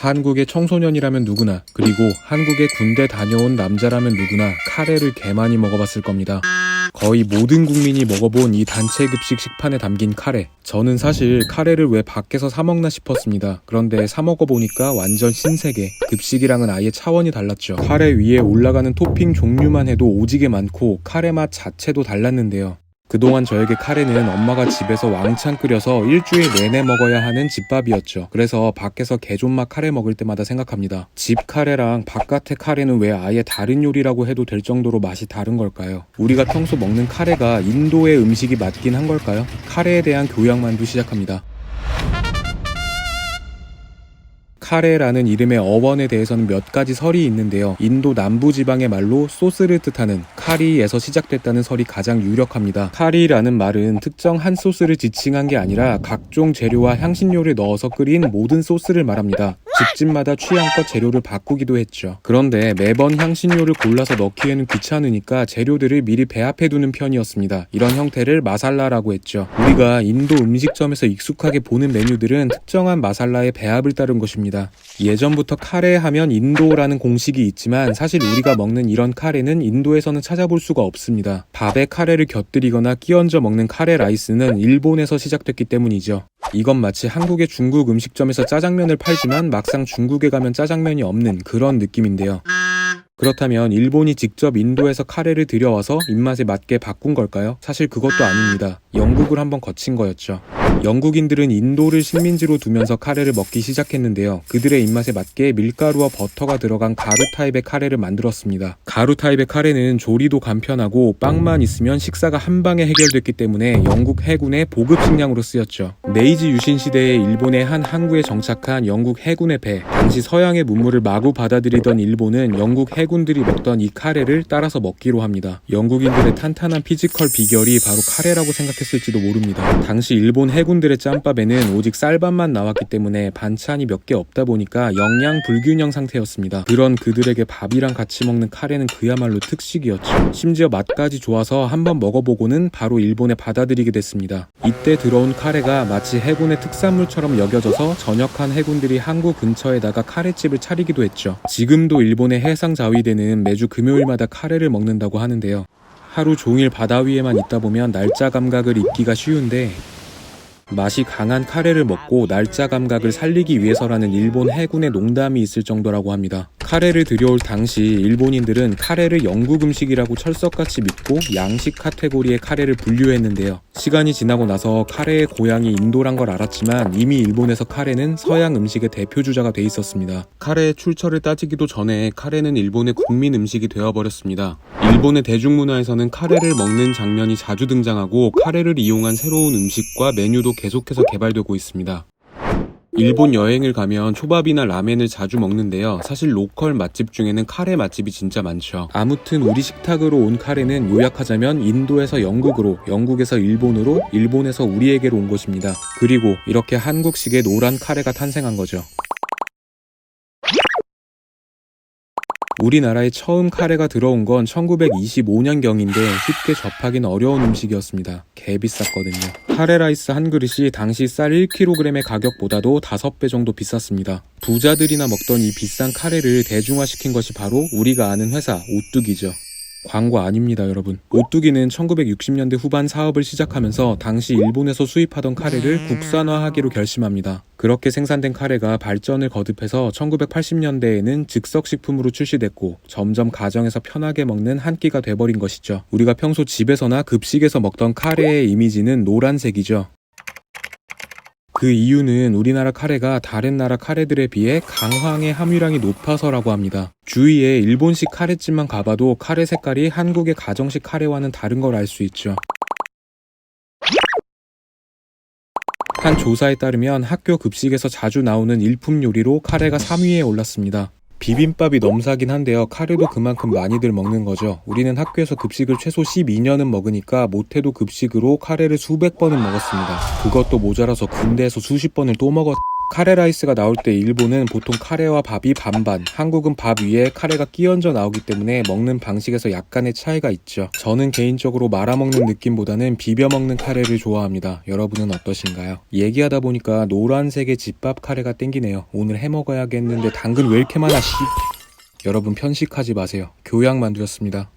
한국의 청소년이라면 누구나, 그리고 한국에 군대 다녀온 남자라면 누구나 카레를 개 많이 먹어봤을 겁니다. 거의 모든 국민이 먹어본 이 단체 급식 식판에 담긴 카레. 저는 사실 카레를 왜 밖에서 사 먹나 싶었습니다. 그런데 사 먹어보니까 완전 신세계. 급식이랑은 아예 차원이 달랐죠. 카레 위에 올라가는 토핑 종류만 해도 오지게 많고 카레 맛 자체도 달랐는데요. 그동안 저에게 카레는 엄마가 집에서 왕창 끓여서 일주일 내내 먹어야 하는 집밥이었죠. 그래서 밖에서 개존맛 카레 먹을 때마다 생각합니다. 집 카레랑 바깥의 카레는 왜 아예 다른 요리라고 해도 될 정도로 맛이 다른 걸까요? 우리가 평소 먹는 카레가 인도의 음식이 맞긴 한 걸까요? 카레에 대한 교양만도 시작합니다. 카레라는 이름의 어원에 대해서는 몇 가지 설이 있는데요. 인도 남부지방의 말로 소스를 뜻하는 카리에서 시작됐다는 설이 가장 유력합니다. 카리라는 말은 특정 한 소스를 지칭한 게 아니라 각종 재료와 향신료를 넣어서 끓인 모든 소스를 말합니다. 집집마다 취향껏 재료를 바꾸기도 했죠. 그런데 매번 향신료를 골라서 넣기에는 귀찮으니까 재료들을 미리 배합해 두는 편이었습니다. 이런 형태를 마살라라고 했죠. 우리가 인도 음식점에서 익숙하게 보는 메뉴들은 특정한 마살라의 배합을 따른 것입니다. 예전부터 카레 하면 인도라는 공식이 있지만 사실 우리가 먹는 이런 카레는 인도에서는 찾아볼 수가 없습니다. 밥에 카레를 곁들이거나 끼얹어 먹는 카레 라이스는 일본에서 시작됐기 때문이죠. 이건 마치 한국의 중국 음식점에서 짜장면을 팔지만 막상 중국에 가면 짜장면이 없는 그런 느낌인데요. 그렇다면 일본이 직접 인도에서 카레를 들여와서 입맛에 맞게 바꾼 걸까요? 사실 그것도 아닙니다. 영국을 한번 거친 거였죠. 영국인들은 인도를 식민지로 두면서 카레를 먹기 시작했는데요. 그들의 입맛에 맞게 밀가루와 버터가 들어간 가루 타입의 카레를 만들었습니다. 가루 타입의 카레는 조리도 간편하고 빵만 있으면 식사가 한 방에 해결됐기 때문에 영국 해군의 보급 식량으로 쓰였죠. 메이지 유신 시대에 일본의 한 항구에 정착한 영국 해군의 배. 당시 서양의 문물을 마구 받아들이던 일본은 영국 해군들이 먹던 이 카레를 따라서 먹기로 합니다. 영국인들의 탄탄한 피지컬 비결이 바로 카레라고 생각했을지도 모릅니다. 당시 일본 해군들의 짬밥에는 오직 쌀밥만 나왔기 때문에 반찬이 몇 개 없다 보니까 영양 불균형 상태였습니다. 그런 그들에게 밥이랑 같이 먹는 카레는 그야말로 특식이었죠. 심지어 맛까지 좋아서 한번 먹어보고는 바로 일본에 받아들이게 됐습니다. 이때 들어온 카레가 마치 해군의 특산물처럼 여겨져서 전역한 해군들이 항구 근처에다가 카레집을 차리기도 했죠. 지금도 일본의 해상 자위대는 매주 금요일마다 카레를 먹는다고 하는데요. 하루 종일 바다 위에만 있다 보면 날짜 감각을 잊기가 쉬운데 맛이 강한 카레를 먹고 날짜 감각을 살리기 위해서라는 일본 해군의 농담이 있을 정도라고 합니다. 카레를 들여올 당시 일본인들은 카레를 영국 음식이라고 철석같이 믿고 양식 카테고리에 카레를 분류했는데요. 시간이 지나고 나서 카레의 고향이 인도란 걸 알았지만 이미 일본에서 카레는 서양 음식의 대표주자가 돼 있었습니다. 카레의 출처를 따지기도 전에 카레는 일본의 국민 음식이 되어버렸습니다. 일본의 대중문화에서는 카레를 먹는 장면이 자주 등장하고 카레를 이용한 새로운 음식과 메뉴도 계속해서 개발되고 있습니다. 일본 여행을 가면 초밥이나 라멘을 자주 먹는데요. 사실 로컬 맛집 중에는 카레 맛집이 진짜 많죠. 아무튼 우리 식탁으로 온 카레는 요약하자면 인도에서 영국으로, 영국에서 일본으로, 일본에서 우리에게로 온 것입니다. 그리고 이렇게 한국식의 노란 카레가 탄생한 거죠. 우리나라에 처음 카레가 들어온 건 1925년경인데 쉽게 접하기는 어려운 음식이었습니다. 개 비쌌거든요. 카레 라이스 한 그릇이 당시 쌀 1kg의 가격보다도 5배 정도 비쌌습니다. 부자들이나 먹던 이 비싼 카레를 대중화시킨 것이 바로 우리가 아는 회사 오뚜기죠. 광고 아닙니다, 여러분. 오뚜기는 1960년대 후반 사업을 시작하면서 당시 일본에서 수입하던 카레를 국산화하기로 결심합니다. 그렇게 생산된 카레가 발전을 거듭해서 1980년대에는 즉석식품으로 출시됐고 점점 가정에서 편하게 먹는 한 끼가 돼버린 것이죠. 우리가 평소 집에서나 급식에서 먹던 카레의 이미지는 노란색이죠. 그 이유는 우리나라 카레가 다른 나라 카레들에 비해 강황의 함유량이 높아서라고 합니다. 주위에 일본식 카레집만 가봐도 카레 색깔이 한국의 가정식 카레와는 다른 걸 알 수 있죠. 한 조사에 따르면 학교 급식에서 자주 나오는 일품 요리로 카레가 3위에 올랐습니다. 비빔밥이 넘사긴 한데요. 카레도 그만큼 많이들 먹는 거죠. 우리는 학교에서 급식을 최소 12년은 먹으니까 못해도 급식으로 카레를 수백 번은 먹었습니다. 그것도 모자라서 군대에서 수십 번을 또 먹었... 카레 라이스가 나올 때 일본은 보통 카레와 밥이 반반, 한국은 밥 위에 카레가 끼얹어 나오기 때문에 먹는 방식에서 약간의 차이가 있죠. 저는 개인적으로 말아먹는 느낌보다는 비벼먹는 카레를 좋아합니다. 여러분은 어떠신가요? 얘기하다 보니까 노란색의 집밥 카레가 땡기네요. 오늘 해먹어야겠는데 당근 왜 이렇게 많아 씨. 여러분 편식하지 마세요. 교양만두였습니다.